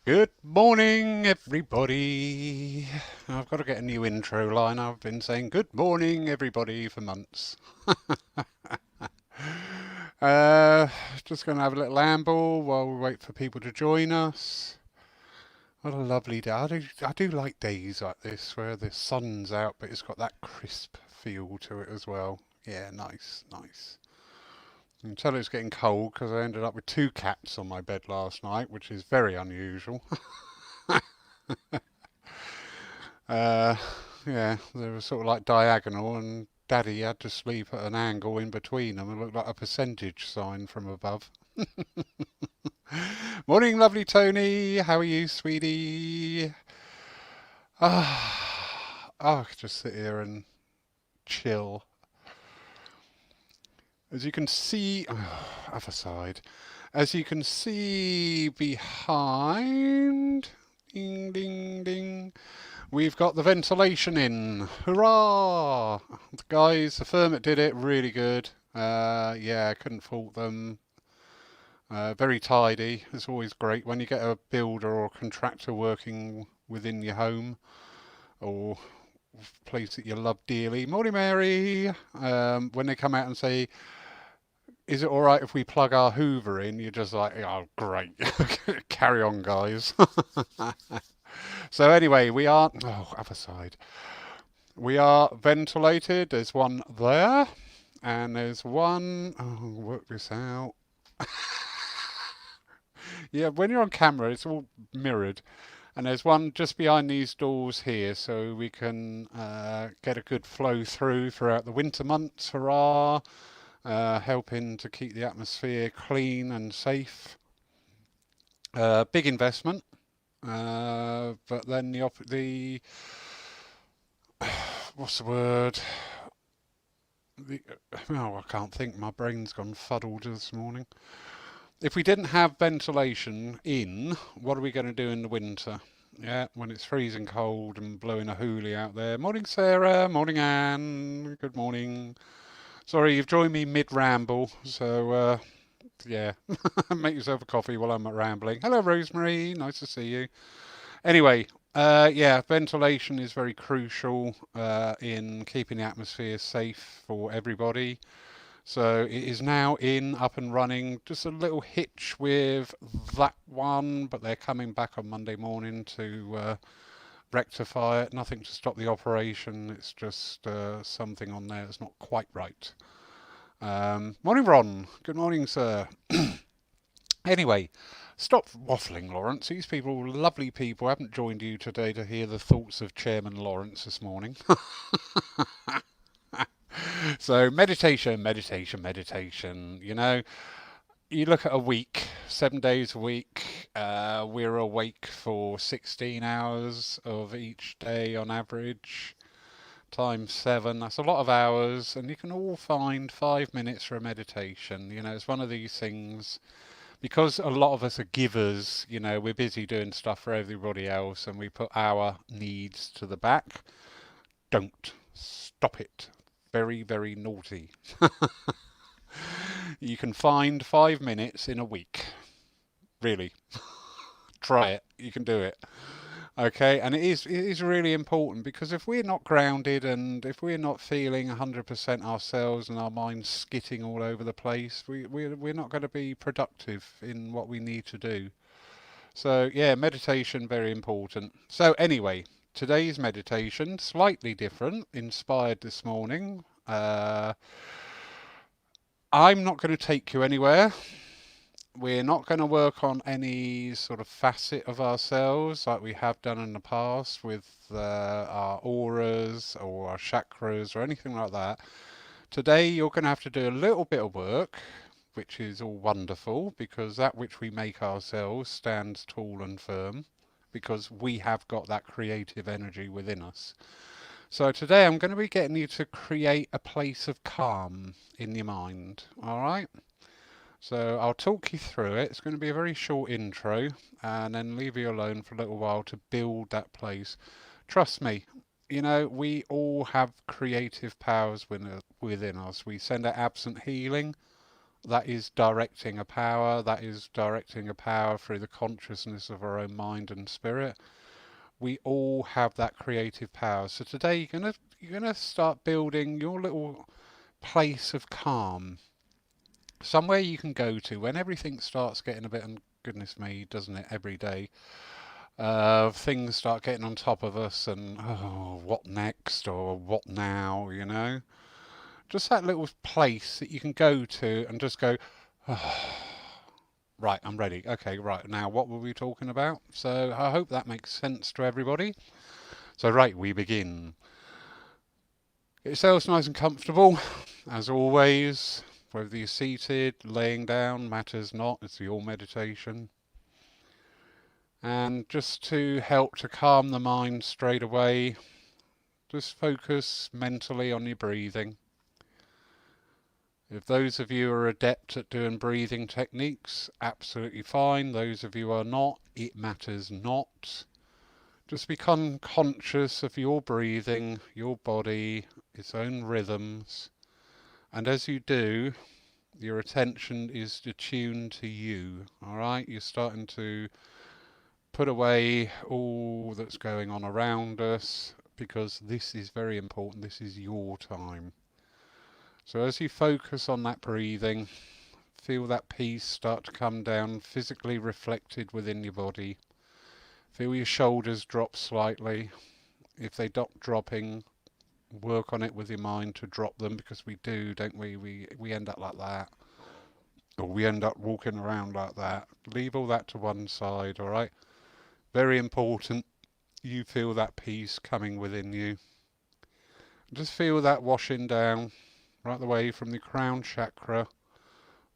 Good morning, everybody. I've got to get a new intro line. I've been saying good morning, everybody, for months. Uh, just going to have a little amble while we wait for people to join us. What a lovely day. I do like days like this where the sun's out, but it's got that crisp feel to it as well. Yeah, nice, nice. Until it's getting cold because I ended up with two cats on my bed last night, which is very unusual. Uh, yeah, they were sort of like diagonal, and Daddy had to sleep at an angle in between them. It looked like a percentage sign from above. Morning, lovely Tony. How are you, sweetie? I could just sit here and chill. As you can see, other side. As you can see behind, ding, ding, ding. We've got the ventilation in. Hurrah! The guys, the firm that did it, really good. Yeah, couldn't fault them. Very tidy. It's always great when you get a builder or contractor working within your home or place that you love dearly. Morning, Mary. When they come out and say, "Is it all right if we plug our Hoover in?" You're just like, "Oh, great. Carry on, guys." So anyway, we are. Oh, other side. We are ventilated. There's one there, and there's one. Oh, work this out. Yeah, when you're on camera, it's all mirrored, and there's one just behind these doors here, so we can get a good flow throughout the winter months. Hurrah! Helping to keep the atmosphere clean and safe. Big investment, but then the what's the word? The, oh, I can't think. My brain's gone fuddled this morning. If we didn't have ventilation in, what are we going to do in the winter? Yeah, when it's freezing cold and blowing a hoolie out there. Morning, Sarah. Morning, Anne. Good morning. Sorry, you've joined me mid ramble, so yeah, make yourself a coffee while I'm rambling. Hello, Rosemary. Nice to see you. Anyway, yeah, ventilation is very crucial in keeping the atmosphere safe for everybody. So it is now in, up and running. Just a little hitch with that one, but they're coming back on Monday morning to rectify it. Nothing to stop the operation. It's just something on there that's not quite right. Morning, Ron. Good morning, sir. Anyway, stop waffling, Lawrence. These people, lovely people, haven't joined you today to hear the thoughts of Chairman Lawrence this morning. So meditation, meditation, meditation. You look at a week, 7 days a week. We're awake for 16 hours of each day on average, times seven. That's a lot of hours, and you can all find 5 minutes for a meditation. It's one of these things because a lot of us are givers. We're busy doing stuff for everybody else, and we put our needs to the back. Don't stop it. Very, very naughty. You can find 5 minutes in a week. Really, try it. You can do it. Okay, and it is really important because if we're not grounded and if we're not feeling 100% ourselves and our minds skitting all over the place, we're not going to be productive in what we need to do. So yeah, meditation very important. So anyway, today's meditation slightly different, inspired this morning. I'm not going to take you anywhere. We're not going to work on any sort of facet of ourselves like we have done in the past with our auras or our chakras or anything like that. Today, you're going to have to do a little bit of work, which is all wonderful because that which we make ourselves stands tall and firm because we have got that creative energy within us. So today I'm going to be getting you to create a place of calm in your mind. All right? So I'll talk you through it. It's going to be a very short intro and then leave you alone for a little while to build that place. Trust me, we all have creative powers within us. We send out absent healing That is directing a power. That is directing a power through the consciousness of our own mind and spirit. We all have that creative power. So today you're gonna start building your little place of calm, somewhere you can go to when everything starts getting a bit, and goodness me, doesn't it, every day? Things start getting on top of us, and oh, what next, or what now, you know? Just that little place that you can go to and just go, oh, right, I'm ready. Okay, right, now what were we talking about? So I hope that makes sense to everybody. So, right, we begin. Get yourselves nice and comfortable, as always. Whether you're seated, laying down, matters not. It's your meditation. And just to help to calm the mind straight away, just focus mentally on your breathing. If those of you are adept at doing breathing techniques, absolutely fine. Those of you who are not, it matters not. Just become conscious of your breathing, your body, its own rhythms. And as you do, your attention is attuned to you, all right? You're starting to put away all that's going on around us, because this is very important. This is your time. So as you focus on that breathing, feel that peace start to come down, physically reflected within your body. Feel your shoulders drop slightly. If they stop dropping, work on it with your mind to drop them, because we do, don't we? We end up like that. Or we end up walking around like that. Leave all that to one side, all right? Very important you feel that peace coming within you. Just feel that washing down right the way from the crown chakra,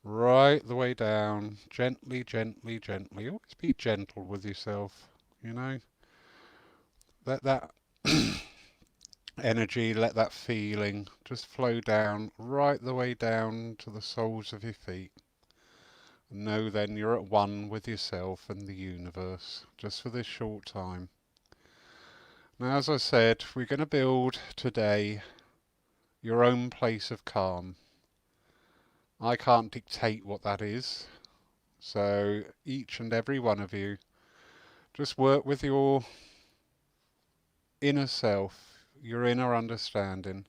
right the way down, gently, gently, gently. Always be gentle with yourself, you know? Let that energy, let that feeling just flow down, right the way down to the soles of your feet. Know then you're at one with yourself and the universe, just for this short time. Now, as I said, we're going to build today your own place of calm. I can't dictate what that is, so each and every one of you, just work with your inner self, your inner understanding.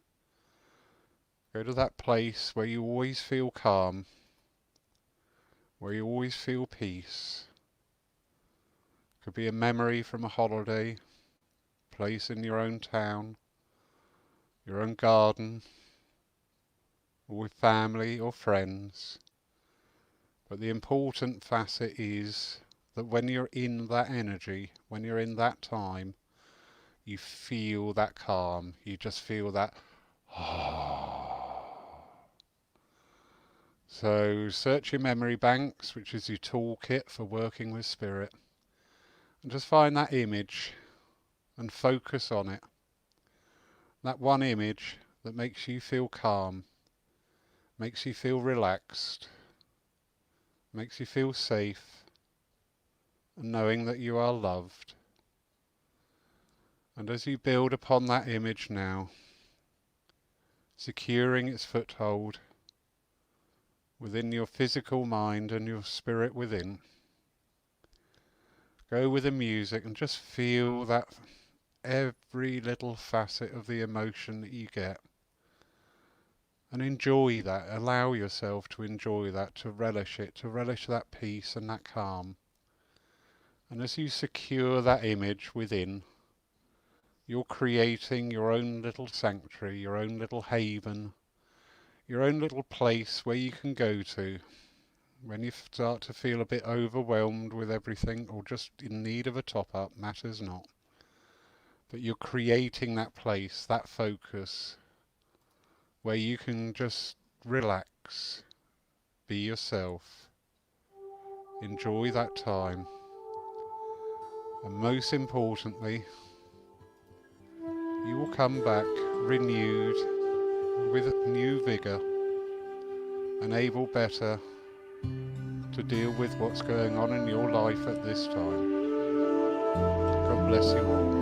Go to that place where you always feel calm, where you always feel peace. Could be a memory from a holiday, place in your own town, your own garden, or with family or friends. But the important facet is that when you're in that energy, when you're in that time, you feel that calm. You just feel that, So search your memory banks, which is your toolkit for working with spirit, and just find that image and focus on it. That one image that makes you feel calm, makes you feel relaxed, makes you feel safe, and knowing that you are loved. And as you build upon that image now, securing its foothold within your physical mind and your spirit within, go with the music and just feel that every little facet of the emotion that you get. And enjoy that, allow yourself to enjoy that, to relish it, to relish that peace and that calm. And as you secure that image within, you're creating your own little sanctuary, your own little haven, your own little place where you can go to when you start to feel a bit overwhelmed with everything, or just in need of a top-up, matters not. But you're creating that place, that focus, where you can just relax, be yourself, enjoy that time, and most importantly, you will come back renewed, with new vigour, and able better to deal with what's going on in your life at this time. God bless you all.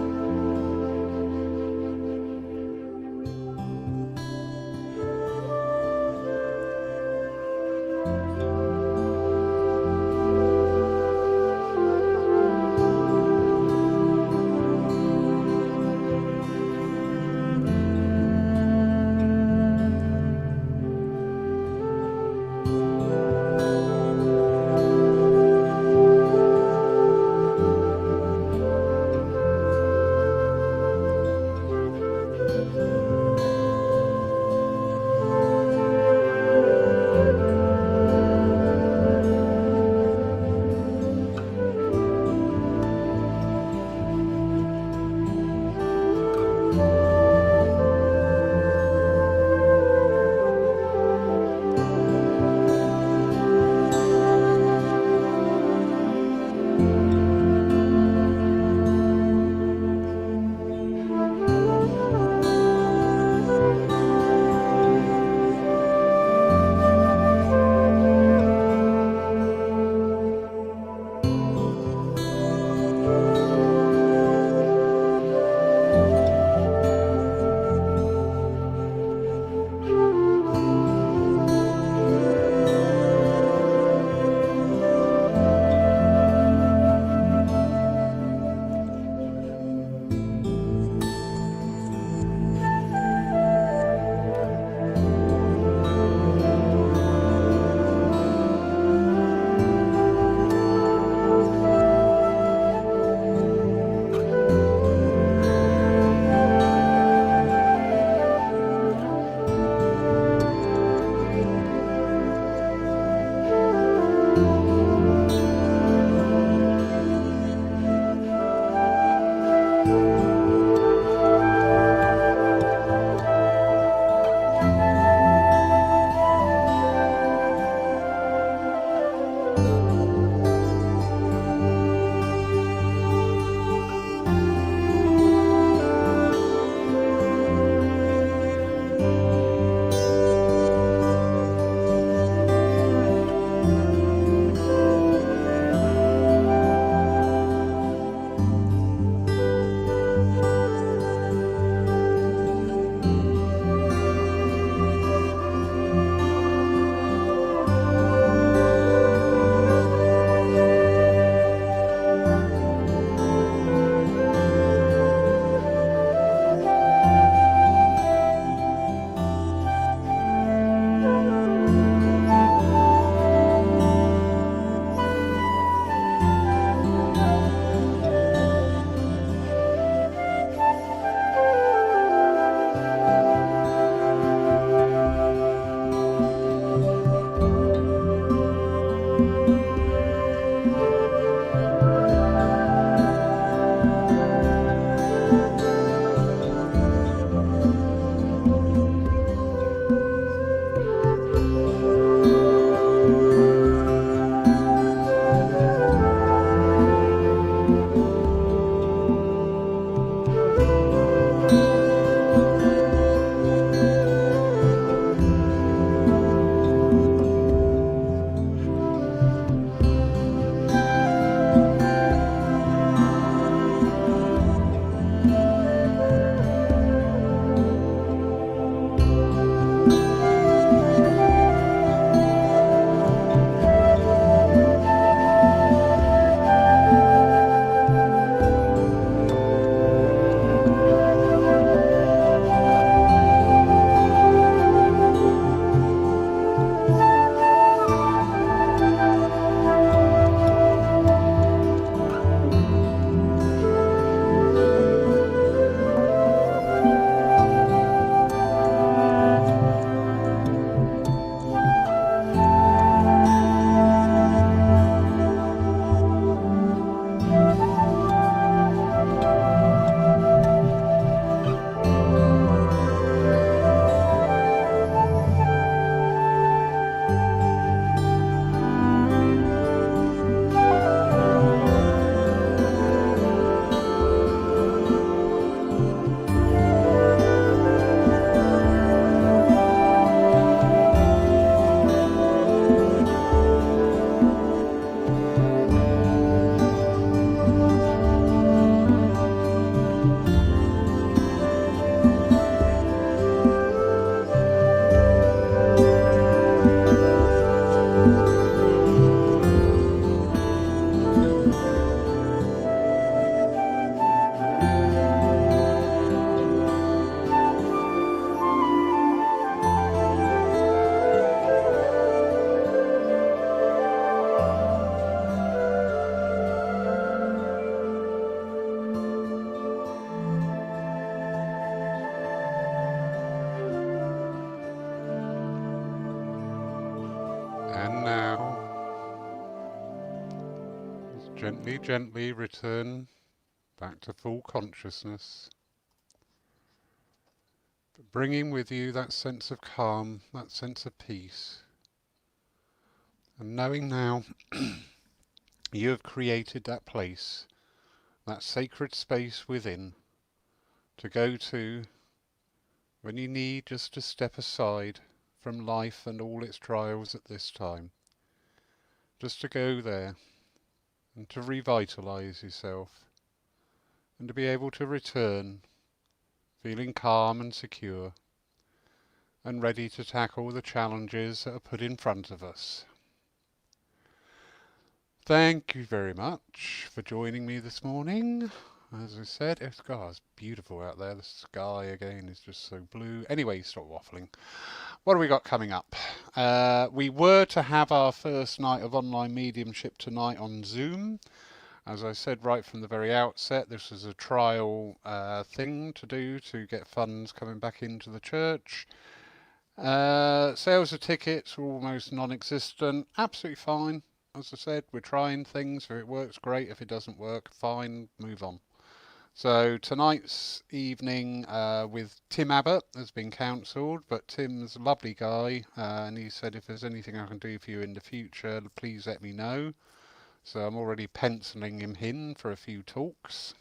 Gently, gently return back to full consciousness, but bringing with you that sense of calm, that sense of peace, and knowing now you have created that place, that sacred space within, to go to when you need just to step aside from life and all its trials at this time. Just to go there and to revitalize yourself and to be able to return feeling calm and secure and ready to tackle the challenges that are put in front of us. Thank you very much for joining me this morning. As I said, it's beautiful out there. The sky again is just so blue. Anyway, stop waffling. What have we got coming up? We were to have our first night of online mediumship tonight on Zoom. As I said right from the very outset, this is a trial thing to do to get funds coming back into the church. Sales of tickets were almost non-existent. Absolutely fine. As I said, we're trying things. If it works, great. If it doesn't work, fine, move on. So tonight's evening with Tim Abbott has been cancelled, but Tim's a lovely guy, and he said if there's anything I can do for you in the future, please let me know. So I'm already penciling him in for a few talks.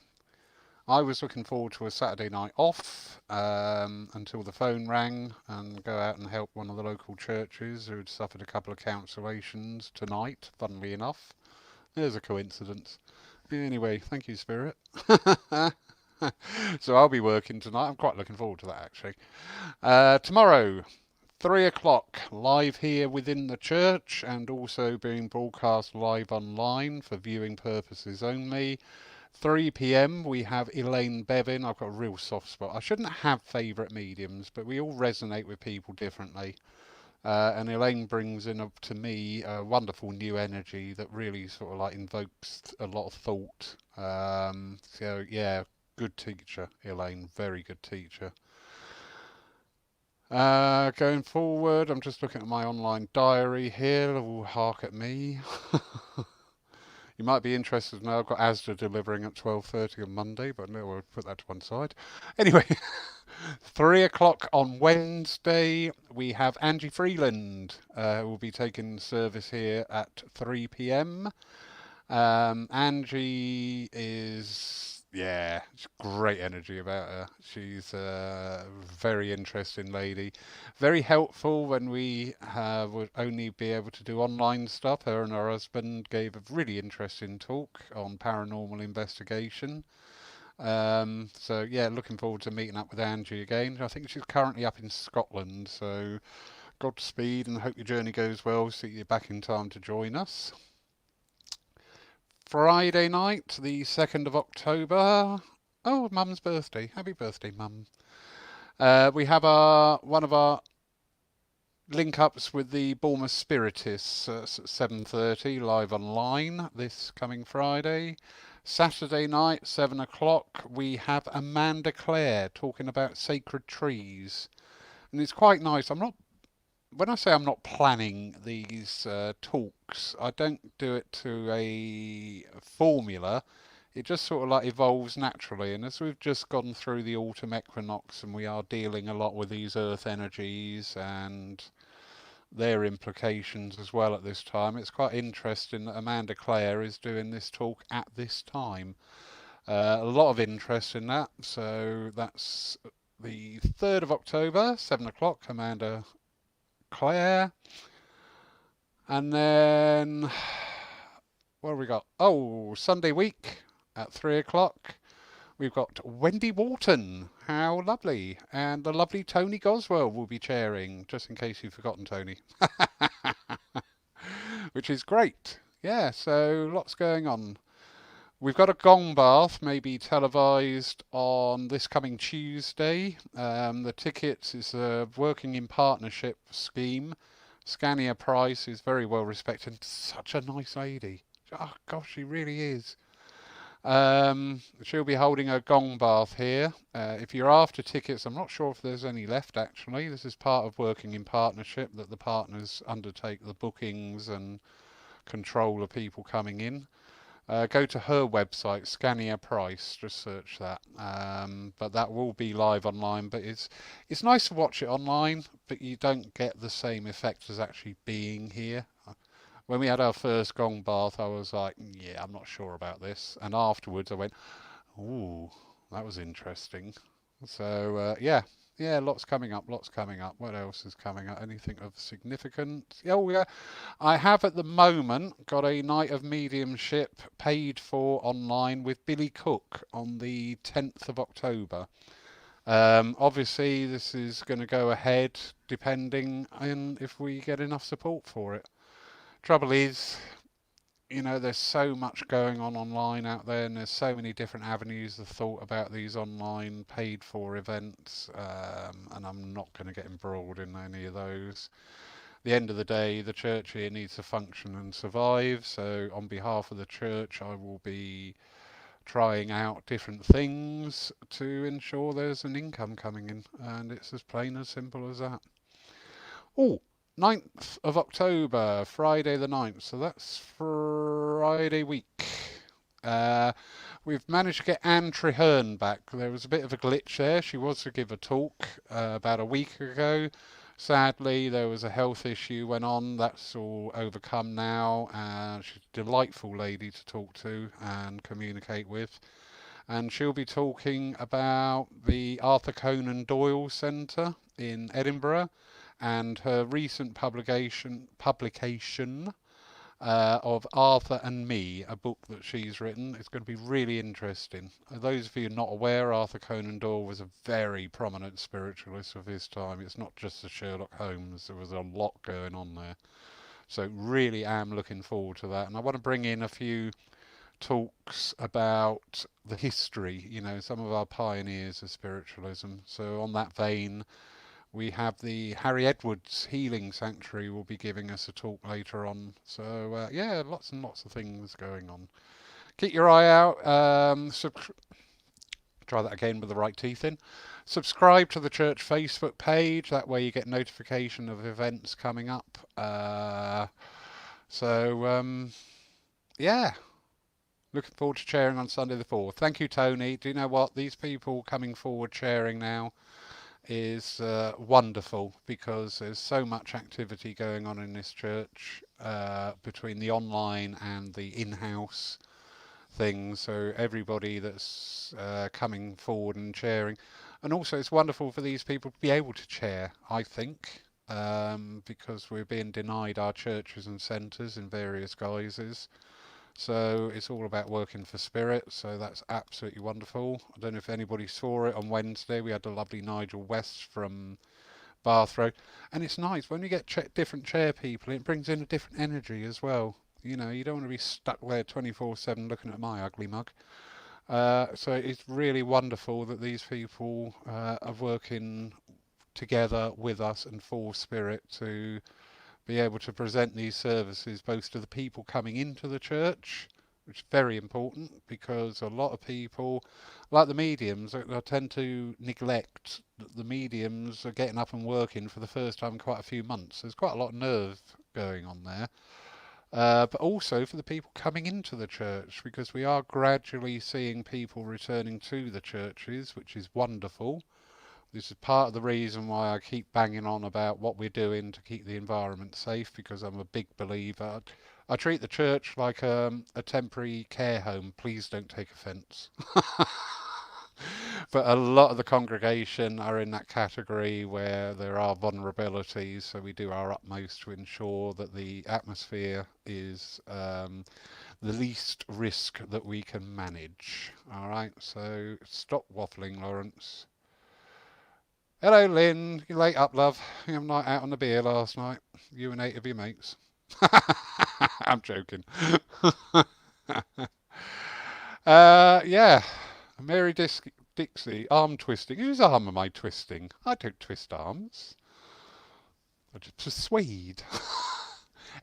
I was looking forward to a Saturday night off until the phone rang and go out and help one of the local churches who had suffered a couple of cancellations tonight, funnily enough. There's a coincidence. Anyway, thank you, Spirit. So I'll be working tonight. I'm quite looking forward to that, actually. Tomorrow, 3 o'clock, live here within the church and also being broadcast live online for viewing purposes only. 3 p.m. we have Elaine Bevan. I've got a real soft spot. I shouldn't have favourite mediums, but we all resonate with people differently. And Elaine brings in, to me, a wonderful new energy that really sort of like invokes a lot of thought. So yeah, good teacher, Elaine. Very good teacher. Going forward, I'm just looking at my online diary here. Oh, hark at me. You might be interested to know I've got Asda delivering at 12:30 on Monday, but no, we'll put that to one side. Anyway, 3 o'clock on Wednesday, we have Angie Freeland, who will be taking service here at 3 p.m. Angie is, yeah, it's great energy about her. She's a very interesting lady. Very helpful when we would only be able to do online stuff. Her and her husband gave a really interesting talk on paranormal investigation. So yeah, looking forward to meeting up with Angie again. I think she's currently up in Scotland, so Godspeed and hope your journey goes well. See you back in time to join us. Friday night, the 2nd of October. Oh, Mum's birthday. Happy birthday, Mum. We have one of our link-ups with the Bournemouth Spiritists at 7:30 live online this coming Friday. Saturday night, 7 o'clock, we have Amanda Clare talking about sacred trees. And it's quite nice. When I say I'm not planning these talks, I don't do it to a formula. It just sort of like evolves naturally. And as we've just gone through the autumn equinox and we are dealing a lot with these earth energies and their implications as well at this time, it's quite interesting that Amanda Clare is doing this talk at this time. A lot of interest in that. So that's the 3rd of October, 7 o'clock, Amanda Clare. And then, what have we got? Oh, Sunday week at 3 o'clock. We've got Wendy Wharton. How lovely. And the lovely Tony Goswell will be chairing, just in case you've forgotten Tony. Which is great. Yeah, so lots going on. We've got a gong bath, maybe televised on this coming Tuesday. The tickets is a working in partnership scheme. Scania Price is very well respected. Such a nice lady. Oh gosh, she really is. She'll be holding a gong bath here. If you're after tickets, I'm not sure if there's any left actually. This is part of working in partnership, that the partners undertake the bookings and control of people coming in. Go to her website, Scania Price. Just search that. But that will be live online. But it's nice to watch it online, but you don't get the same effect as actually being here. When we had our first gong bath, I was like, yeah, I'm not sure about this. And afterwards, I went, ooh, that was interesting. So yeah, yeah, lots coming up, lots coming up. What else is coming up? Anything of significance? Oh yeah, I have at the moment got a night of mediumship paid for online with Billy Cook on the 10th of October. Obviously, this is going to go ahead depending on if we get enough support for it. Trouble is, there's so much going on online out there, and there's so many different avenues of thought about these online paid for events, and I'm not going to get embroiled in any of those. At the end of the day, the church here needs to function and survive, so on behalf of the church, I will be trying out different things to ensure there's an income coming in, and it's as plain as simple as that. Oh, 9th of October, Friday the 9th. So that's Friday week. Uh, we've managed to get Anne Treherne back. There was a bit of a glitch there. She was to give a talk about a week ago. Sadly, there was a health issue went on. That's all overcome now. She's a delightful lady to talk to and communicate with. And she'll be talking about the Arthur Conan Doyle Centre in Edinburgh and her recent publication of Arthur and Me, a book that she's written. It's going to be really interesting. Those of you not aware, Arthur Conan Doyle was a very prominent spiritualist of his time. It's not just the Sherlock Holmes. There was a lot going on there. So really am looking forward to that. And I want to bring in a few talks about the history, some of our pioneers of spiritualism. So on that vein, we have the Harry Edwards Healing Sanctuary will be giving us a talk later on. So yeah, lots and lots of things going on. Keep your eye out. Try that again with the right teeth in. Subscribe to the church Facebook page. That way you get notification of events coming up. Yeah, looking forward to chairing on Sunday the 4th. Thank you, Tony. Do you know what? These people coming forward chairing now is wonderful because there's so much activity going on in this church between the online and the in-house things. So everybody that's coming forward and chairing. And also it's wonderful for these people to be able to chair, I think, because we're being denied our churches and centres in various guises. So it's all about working for spirit. So that's absolutely wonderful. I don't know if anybody saw it on Wednesday. We had the lovely Nigel West from Bath Road. And it's nice when you get different chair people, it brings in a different energy as well. You don't want to be stuck there 24/7 looking at my ugly mug. So it's really wonderful that these people are working together with us and for spirit to be able to present these services both to the people coming into the church, which is very important because a lot of people, like the mediums, I tend to neglect that the mediums are getting up and working for the first time in quite a few months. There's quite a lot of nerve going on there. But also for the people coming into the church, because we are gradually seeing people returning to the churches, which is wonderful. This is part of the reason why I keep banging on about what we're doing to keep the environment safe, because I'm a big believer. I treat the church like a temporary care home. Please don't take offence. But a lot of the congregation are in that category where there are vulnerabilities, so we do our utmost to ensure that the atmosphere is the least risk that we can manage. All right, so stop waffling, Lawrence. Hello, Lynn. You late up, love? You have a night out on the beer last night. You and 8 of your mates. I'm joking. Yeah. Mary Dixie, arm twisting. Whose arm am I twisting? I don't twist arms. I just persuade.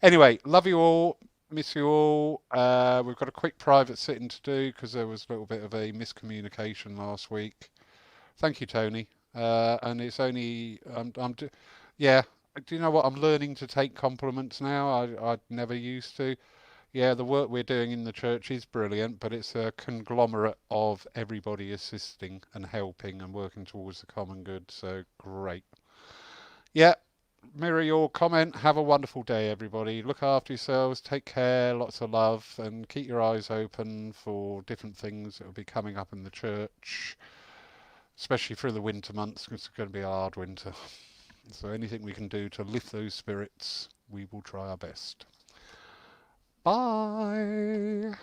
Anyway, love you all. Miss you all. We've got a quick private sitting to do because there was a little bit of a miscommunication last week. Thank you, Tony. And it's only, yeah. Do you know what? I'm learning to take compliments now. I never used to. Yeah, the work we're doing in the church is brilliant, but it's a conglomerate of everybody assisting and helping and working towards the common good. So great. Yeah, mirror your comment. Have a wonderful day, everybody. Look after yourselves, take care, lots of love, and keep your eyes open for different things that will be coming up in the church, especially through the winter months, because it's going to be a hard winter. So anything we can do to lift those spirits, we will try our best. Bye.